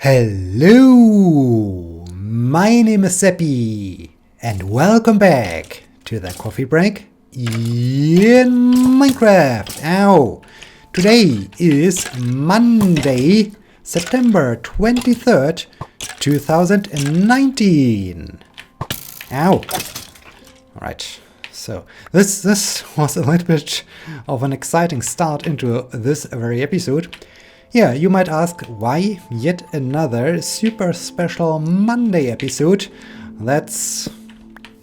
Hello, my name is Sebbi, and welcome back to the coffee break in Minecraft. Ow! Today is Monday, September 23rd, 2019. Ow! Alright, so this was a little bit of an exciting start into this very episode. Yeah, you might ask, why yet another super special Monday episode? That's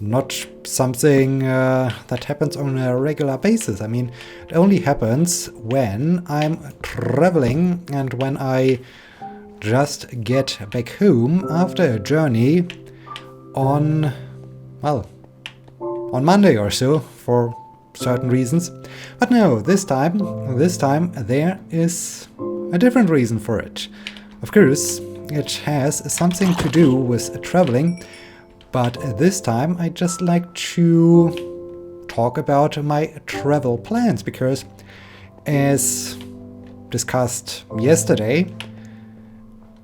not something that happens on a regular basis. I mean, it only happens when I'm traveling and when I just get back home after a journey on, well, on Monday or so for certain reasons. But no, this time there is a different reason for it. Of course, it has something to do with traveling, but this time I just like to talk about my travel plans, because as discussed yesterday,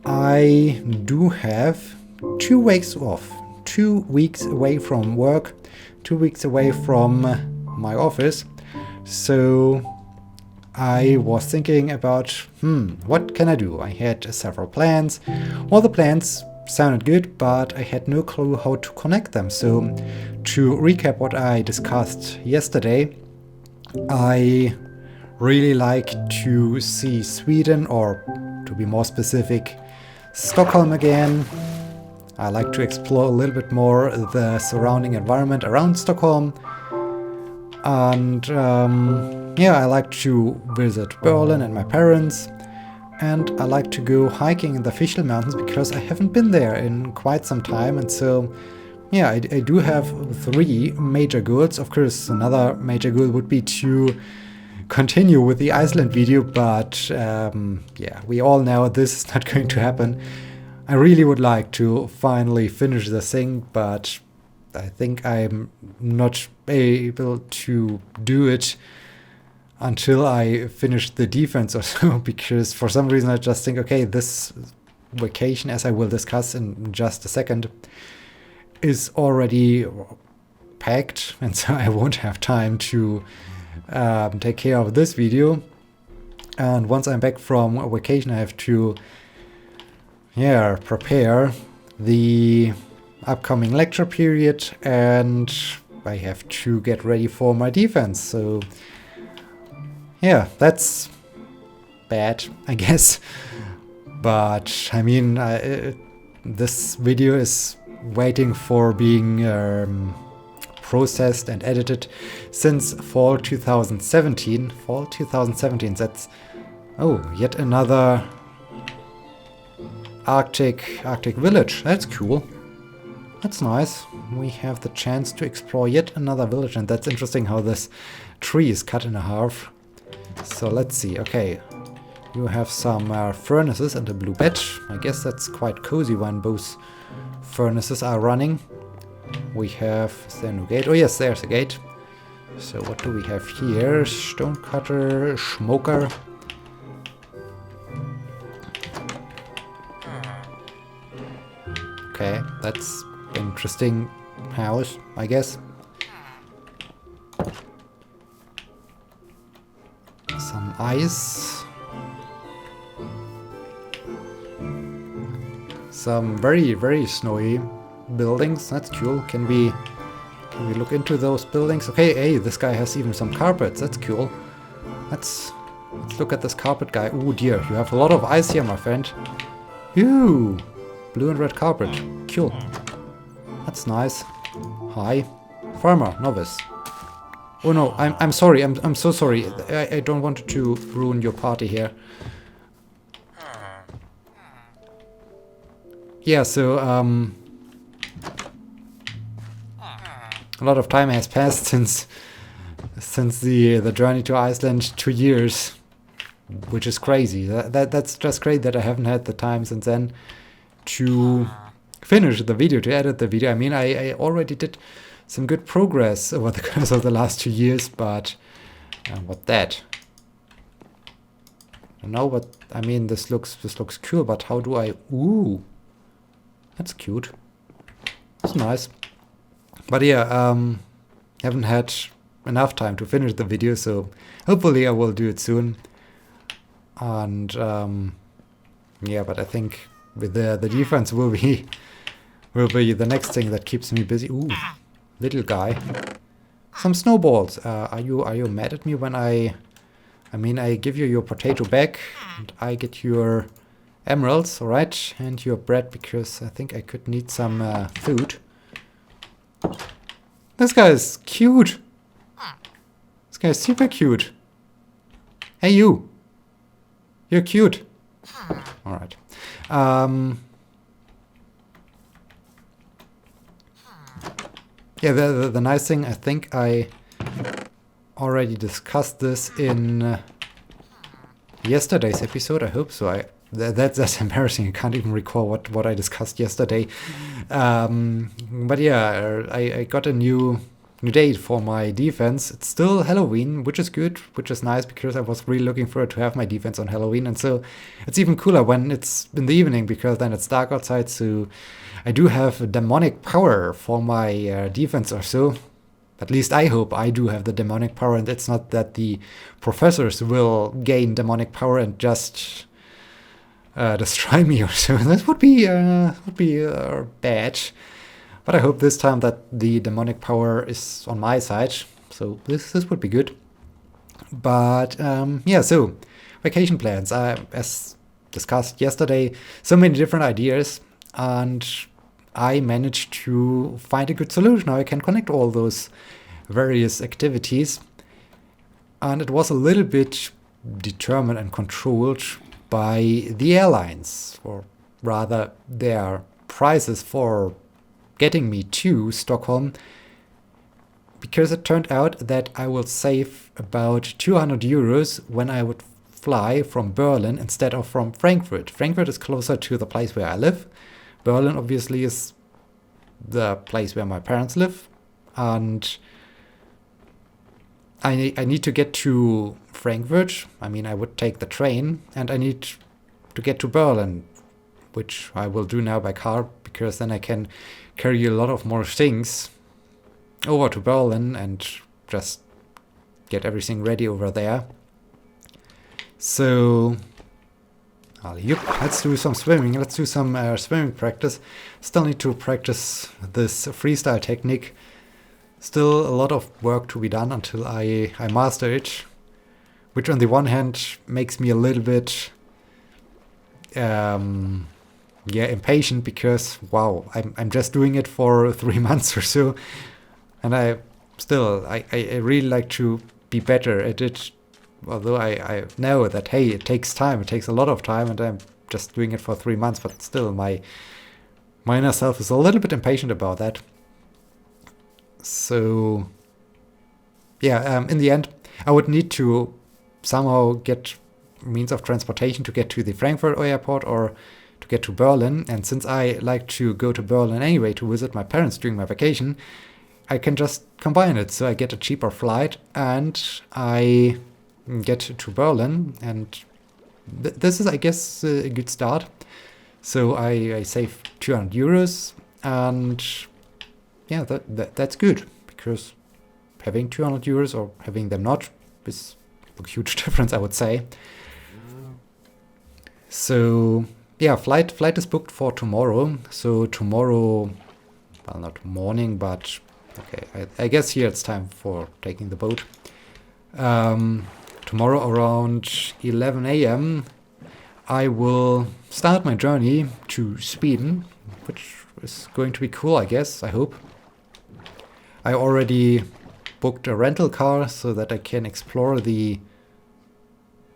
I do have 2 weeks off, 2 weeks away from work, 2 weeks away from my office. So I was thinking about, what can I do? I had several plans. All the plans sounded good, but I had no clue how to connect them. So to recap what I discussed yesterday, I really like to see Sweden, or to be more specific, Stockholm again. I like to explore a little bit more the surrounding environment around Stockholm. And yeah, I like to visit Berlin and my parents, and I like to go hiking in the Fischl Mountains because I haven't been there in quite some time. And so yeah, I do have 3 major goals. Of course, another major goal would be to continue with the Iceland video, but yeah, we all know this is not going to happen. I really would like to finally finish the thing, but I think I'm not able to do it until I finish the defense or so, because for some reason I just think, okay, this vacation, as I will discuss in just a second, is already packed, and so I won't have time to take care of this video. And once I'm back from vacation, I have to prepare the upcoming lecture period, and I have to get ready for my defense. So yeah, that's bad, I guess. But I mean, this video is waiting for being processed and edited since fall 2017. Fall 2017, that's, oh, yet another Arctic village. That's cool. That's nice. We have the chance to explore yet another village, and that's interesting how this tree is cut in half. So let's see. Okay, you have some furnaces and a blue bed. I guess that's quite cozy when both furnaces are running. We have, is there no gate? Oh yes, there's a gate. So what do we have here? Stone cutter, smoker. Okay, that's interesting house, I guess. Some ice. Some very, very snowy buildings. That's cool. Can we look into those buildings? Okay, hey, this guy has even some carpets. That's cool. Let's look at this carpet guy. Oh dear, you have a lot of ice here, my friend. Ew. Blue and red carpet. Cool. That's nice. Hi. Farmer, novice. Oh no, I'm sorry. I'm so sorry. I don't want to ruin your party here. Yeah, so a lot of time has passed since the journey to Iceland, 2 years, which is crazy. That's just great that I haven't had the time since then to finish the video, to edit the video. I mean, I already did some good progress over the course of the last 2 years, but what that? No, but I mean, this looks cool, but how do I... Ooh, that's cute. That's nice. But yeah, haven't had enough time to finish the video, so hopefully I will do it soon. And yeah, but I think with the defense will be the next thing that keeps me busy. Ooh, little guy. Some snowballs. Are you mad at me when I mean, I give you your potato back and I get your emeralds, alright, and your bread, because I think I could need some food. This guy is cute. This guy is super cute. Hey, you. You're cute. Alright. Yeah, the nice thing, I think I already discussed this in yesterday's episode. I hope so. That's embarrassing. I can't even recall what I discussed yesterday. But yeah, I got a new date for my defense. It's still Halloween, which is good, which is nice, because I was really looking forward to have my defense on Halloween. And so it's even cooler when it's in the evening, because then it's dark outside. So I do have a demonic power for my defense or so. At least I hope I do have the demonic power, and it's not that the professors will gain demonic power and just destroy me or so. That would be bad. But I hope this time that the demonic power is on my side. So this would be good. But yeah, so vacation plans. As discussed yesterday, so many different ideas, and I managed to find a good solution how I can connect all those various activities. And it was a little bit determined and controlled by the airlines, or rather their prices for getting me to Stockholm, because it turned out that I will save about 200 euros when I would fly from Berlin instead of from Frankfurt. Frankfurt is closer to the place where I live. Berlin obviously is the place where my parents live, and I need to get to Frankfurt. I mean, I would take the train, and I need to get to Berlin, which I will do now by car, because then I can carry a lot of more things over to Berlin and just get everything ready over there. So let's do some swimming. Let's do some swimming practice. Still need to practice this freestyle technique. Still a lot of work to be done until I master it, which on the one hand makes me a little bit impatient, because wow, I'm just doing it for 3 months or so, and I really like to be better at it. Although I know that, hey, it takes time, it takes a lot of time, and I'm just doing it for 3 months, but still my inner self is a little bit impatient about that. So yeah, in the end, I would need to somehow get means of transportation to get to the Frankfurt airport or to get to Berlin. And since I like to go to Berlin anyway to visit my parents during my vacation, I can just combine it. So I get a cheaper flight and I get to Berlin, and this is, I guess, a good start. So I save 200 euros, and yeah, that's good, because having 200 euros or having them not is a huge difference, I would say. So yeah, flight is booked for tomorrow. So tomorrow, well, not morning, but okay, I guess here it's time for taking the boat. Tomorrow around 11 a.m. I will start my journey to Sweden, which is going to be cool, I guess, I hope. I already booked a rental car so that I can explore the...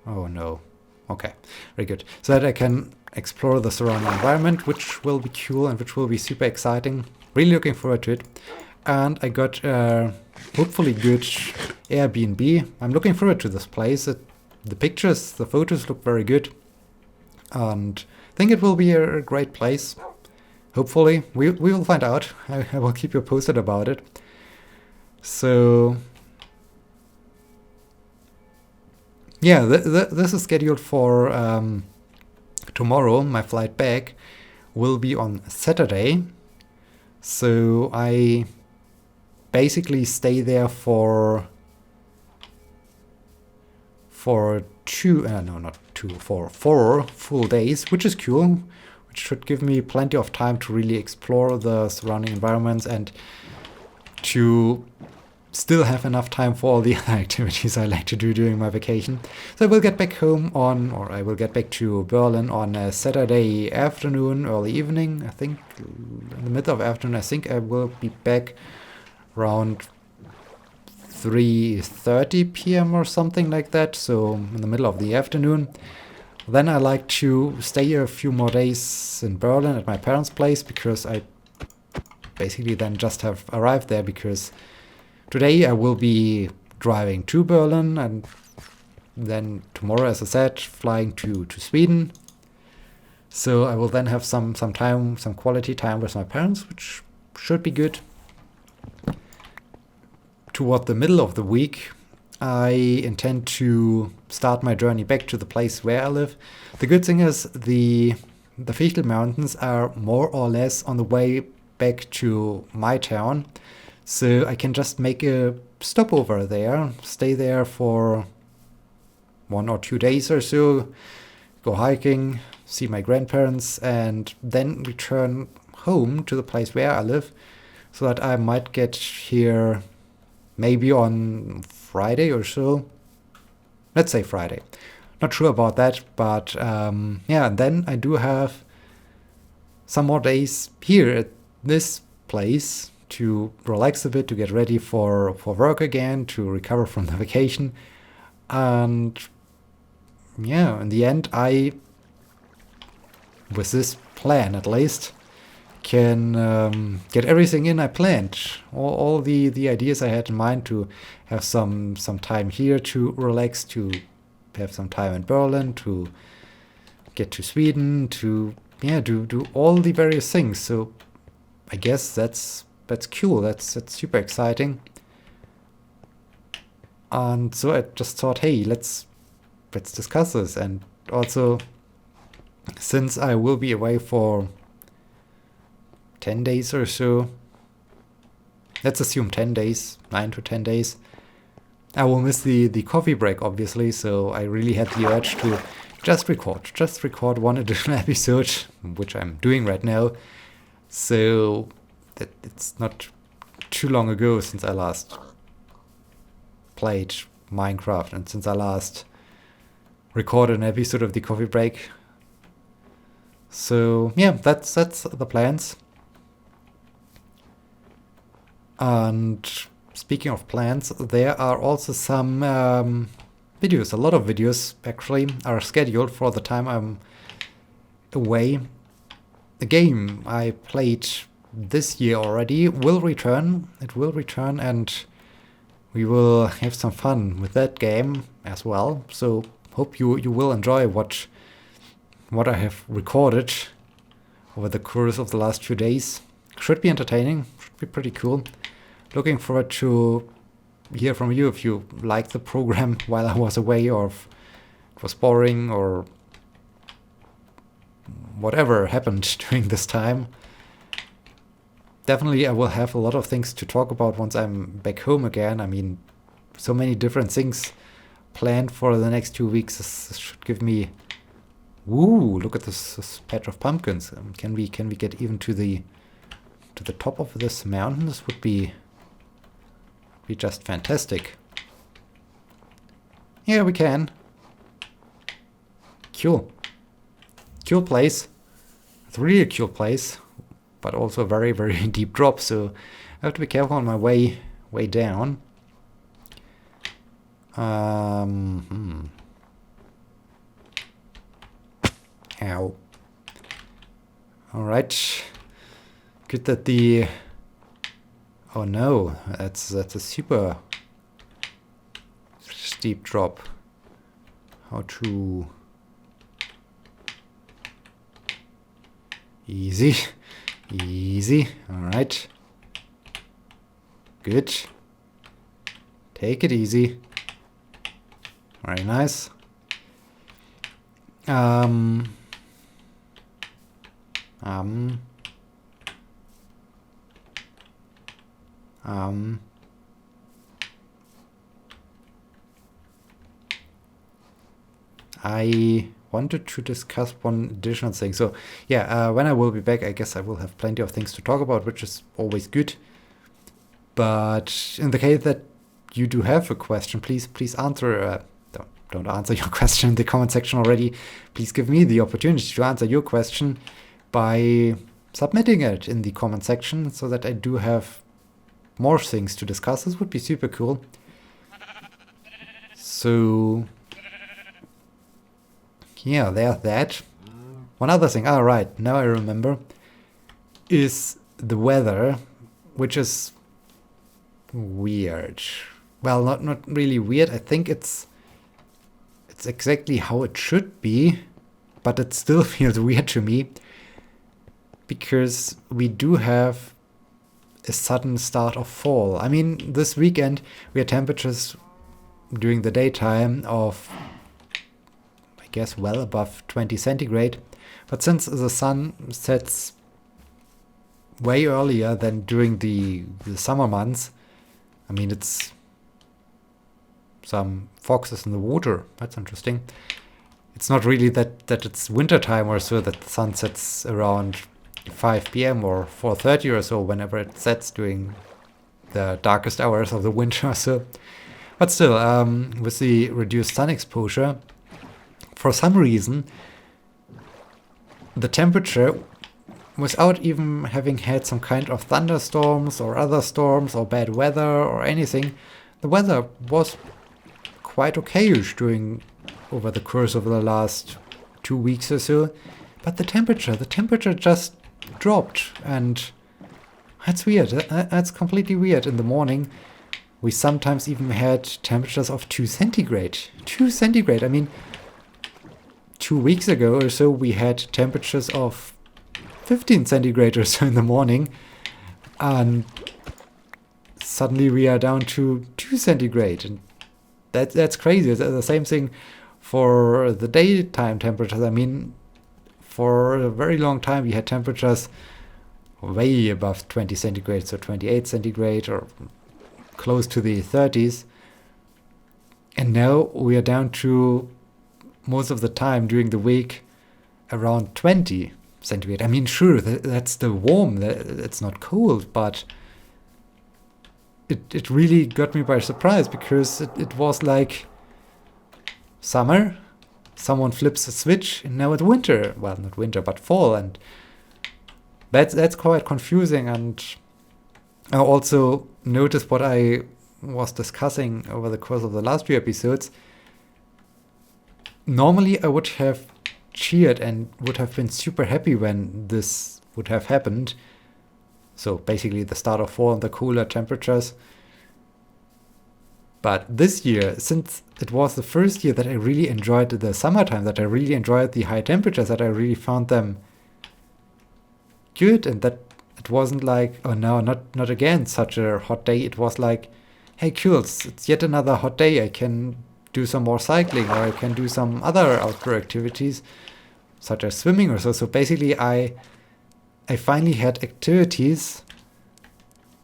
Oh no. Okay, very good. So that I can explore the surrounding environment, which will be cool and which will be super exciting. Really looking forward to it. And I got hopefully good Airbnb. I'm looking forward to this place. The pictures, the photos look very good. And I think it will be a great place. Hopefully. We will find out. I will keep you posted about it. So yeah, this is scheduled for tomorrow. My flight back will be on Saturday. So I basically stay there for 4 full days, which is cool, which should give me plenty of time to really explore the surrounding environments and to still have enough time for all the other activities I like to do during my vacation. So I will get back home I will get back to Berlin on a Saturday afternoon, early evening. I think in the middle of afternoon, I think I will be back around 3:30 p.m. or something like that, so in the middle of the afternoon. Then I like to stay a few more days in Berlin at my parents' place, because I basically then just have arrived there, because today I will be driving to Berlin and then tomorrow, as I said, flying to Sweden. So I will then have some time, some quality time with my parents, which should be good. Toward the middle of the week, I intend to start my journey back to the place where I live. The good thing is the Fichtel Mountains are more or less on the way back to my town. So I can just make a stopover there, stay there for 1 or 2 days or so, go hiking, see my grandparents, and then return home to the place where I live, so that I might get here maybe on Friday or so. Let's say Friday. Not sure about that, but yeah, and then I do have some more days here at this place to relax a bit, to get ready for work again, to recover from the vacation. And yeah, in the end, with this plan at least, can get everything in I planned. All the ideas I had in mind, to have some time here to relax, to have some time in Berlin, to get to Sweden, to do all the various things. So I guess that's cool. That's super exciting. And so I just thought, hey, let's discuss this. And also, since I will be away for 10 days or so, let's assume 10 days, 9 to 10 days, I will miss the coffee break, obviously. So I really had the urge to just record one additional episode, which I'm doing right now. So that it's not too long ago since I last played Minecraft and since I last recorded an episode of the coffee break. So yeah, that's the plans. And speaking of plans, there are also some videos. A lot of videos actually are scheduled for the time I'm away. The game I played this year already will return. It will return, and we will have some fun with that game as well. So hope you will enjoy what I have recorded over the course of the last few days. Should be entertaining, should be pretty cool. Looking forward to hear from you if you liked the program while I was away, or if it was boring, or whatever happened during this time. Definitely I will have a lot of things to talk about once I'm back home again. I mean, so many different things planned for the next 2 weeks. This should give me... Ooh, look at this patch of pumpkins. Can we get even to the top of this mountain? This would be just fantastic. Yeah, we can. Cool. Cool place. It's really a cool place, but also a very, very deep drop, so I have to be careful on my way down. Ow. Alright. Good that the... Oh no, that's a super steep drop. How to... Easy. Easy. Alright. Good. Take it easy. Very nice. I wanted to discuss one additional thing. So yeah, when I will be back, I guess I will have plenty of things to talk about, which is always good. But in the case that you do have a question, please answer. Don't answer your question in the comment section already. Please give me the opportunity to answer your question by submitting it in the comment section so that I do have more things to discuss. This would be super cool. So yeah, there's that. One other thing, right, now I remember, is the weather, which is weird. Well, not really weird. I think it's exactly how it should be, but it still feels weird to me because we do have a sudden start of fall. I mean, this weekend we had temperatures during the daytime of, I guess, well above 20 centigrade, but since the sun sets way earlier than during the summer months, I mean, it's some foxes in the water. That's interesting. It's not really that it's winter time or so, that the sun sets around 5 p.m. or 4:30 or so, whenever it sets during the darkest hours of the winter or so. But still, with the reduced sun exposure, for some reason, the temperature, without even having had some kind of thunderstorms or other storms or bad weather or anything, the weather was quite okayish over the course of the last 2 weeks or so. But the temperature just dropped, and that's weird. That's completely weird. In the morning, we sometimes even had temperatures of 2 centigrade. 2 centigrade. I mean, 2 weeks ago or so, we had temperatures of 15 centigrade or so in the morning, and suddenly we are down to 2 centigrade, and that's crazy. It's the same thing for the daytime temperatures. I mean, for a very long time we had temperatures way above 20 centigrade, so 28 centigrade or close to the 30s, and now we are down to, most of the time during the week, around 20 centigrade. I mean, sure, that's still warm, it's not cold, but it really got me by surprise, because it was like summer, someone flips a switch, and now it's winter. Well, not winter, but fall, and that's quite confusing. And I also noticed what I was discussing over the course of the last few episodes. Normally I would have cheered and would have been super happy when this would have happened. So basically the start of fall and the cooler temperatures. But this year, since it was the first year that I really enjoyed the summertime, that I really enjoyed the high temperatures, that I really found them good, and that it wasn't like, oh no, not again such a hot day. It was like, hey, cool, it's yet another hot day. I can do some more cycling, or I can do some other outdoor activities, such as swimming or so. So basically I finally had activities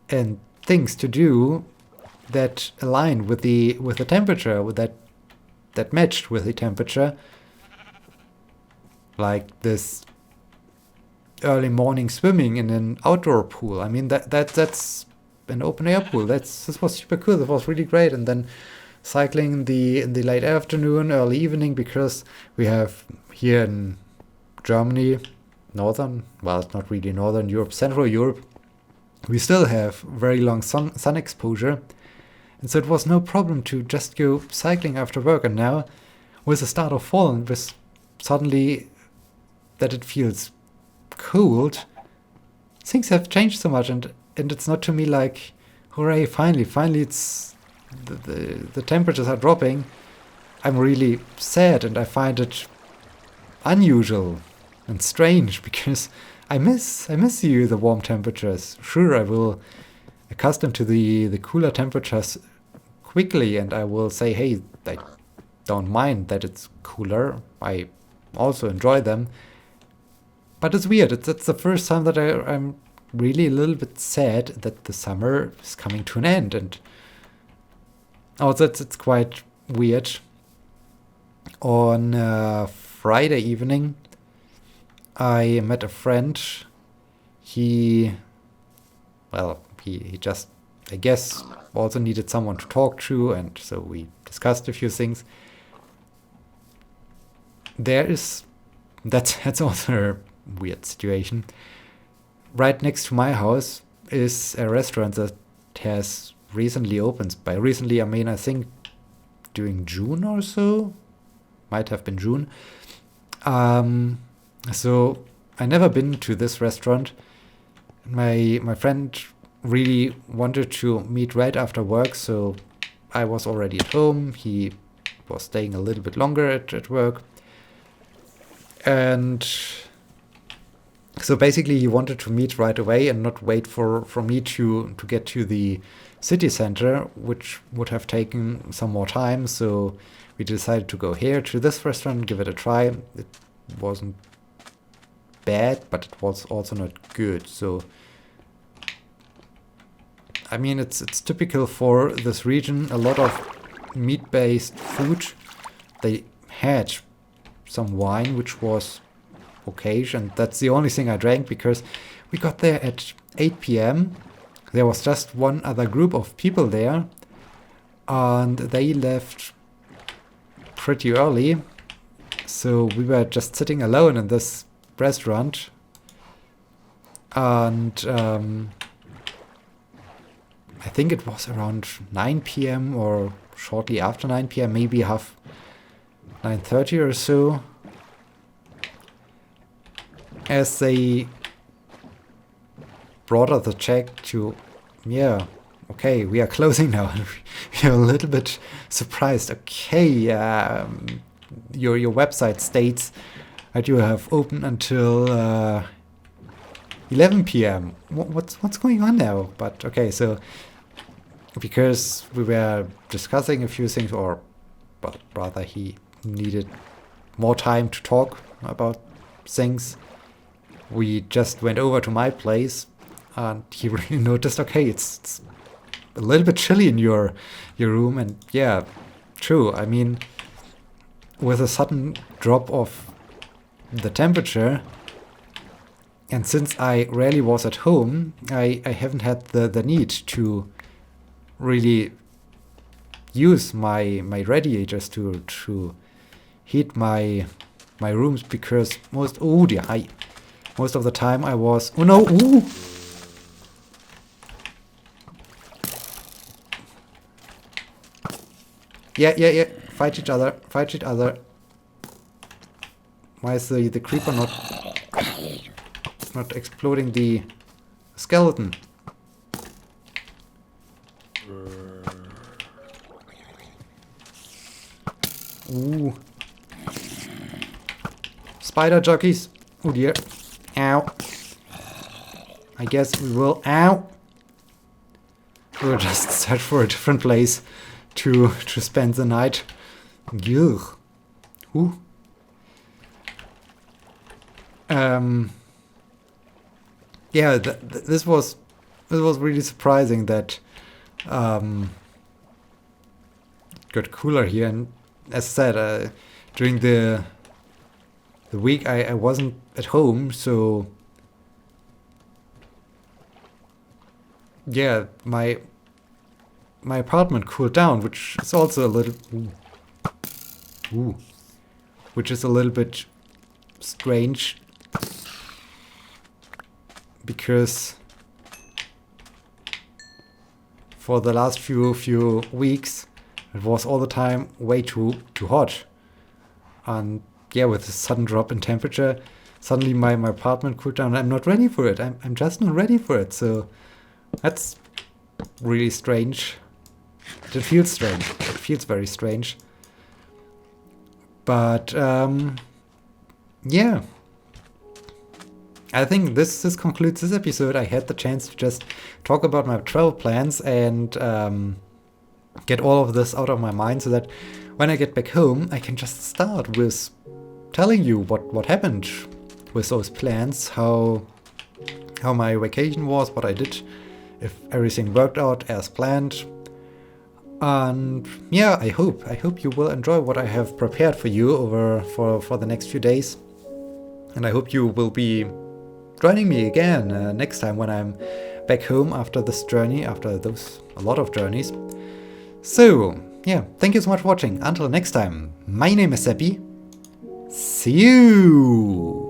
and things to do that aligned with the temperature, with that matched with the temperature, like this early morning swimming in an outdoor pool. I mean, that's an open air pool. This was super cool. It was really great. And then cycling in the late afternoon, early evening, because we have here in Germany, it's not really northern Europe, Central Europe, we still have very long sun exposure. And so it was no problem to just go cycling after work. And now, with the start of fall, and with suddenly that it feels cold, things have changed so much. And it's not to me like, hooray, finally it's the temperatures are dropping. I'm really sad, and I find it unusual and strange, because I miss the warm temperatures. Sure, I will accustom to the cooler temperatures quickly, and I will say, hey, don't mind that it's cooler. I also enjoy them. But it's weird. It's the first time that I'm really a little bit sad that the summer is coming to an end. And also it's quite weird. On Friday evening, I met a friend. He just, I guess, also needed someone to talk to, and so we discussed a few things. That's also a weird situation. Right next to my house is a restaurant that has recently opened. By recently, I mean, I think during June or so. Might have been June. So I never been to this restaurant. My friend really wanted to meet right after work, so I was already at home. He was staying a little bit longer at work. And so basically he wanted to meet right away and not wait for me to get to the city center, which would have taken some more time. So we decided to go here to this restaurant, give it a try. It wasn't bad, but it was also not good. So, I mean, it's typical for this region, a lot of meat-based food. They had some wine, which was okay, and that's the only thing I drank because we got there at 8 p.m. There was just one other group of people there, and they left pretty early, so we were just sitting alone in this restaurant, and I think it was around 9 p.m. or shortly after 9 p.m., maybe half 9:30 or so, as they brought us a check to, okay, we are closing now. We are a little bit surprised. Okay, your website states that you have open until 11 p.m. What's going on now? But okay, so because we were discussing a few things, or but rather he needed more time to talk about things, we just went over to my place, and he really noticed, okay, it's a little bit chilly in your room. And yeah, true. I mean, with a sudden drop of the temperature, and since I rarely was at home, I haven't had the need to really use my radiators to heat my rooms, because most of the time I was, oh no, ooh! Yeah. Fight each other. Why is the creeper not exploding the skeleton? Ooh. Spider jockeys. Oh dear. Ow. I guess we will. Ow. We'll just search for a different place to spend the night. Ugh. Ooh. Yeah, this was really surprising that it got cooler here. And as I said, during the week I wasn't at home, so yeah, my apartment cooled down, which is also a little which is a little bit strange, because for the last few weeks it was all the time way too hot. And yeah, with a sudden drop in temperature, suddenly my apartment cooled down. I'm not ready for it. I'm just not ready for it. So that's really strange. It feels strange. It feels very strange. But yeah, I think this concludes this episode. I had the chance to just talk about my travel plans, and get all of this out of my mind so that when I get back home, I can just start with telling you what happened with those plans, how my vacation was, what I did, if everything worked out as planned. And yeah, I hope you will enjoy what I have prepared for you for the next few days. And I hope you will be joining me again next time when I'm back home after this journey, after a lot of journeys. So yeah, thank you so much for watching. Until next time, my name is Sebbi. See you!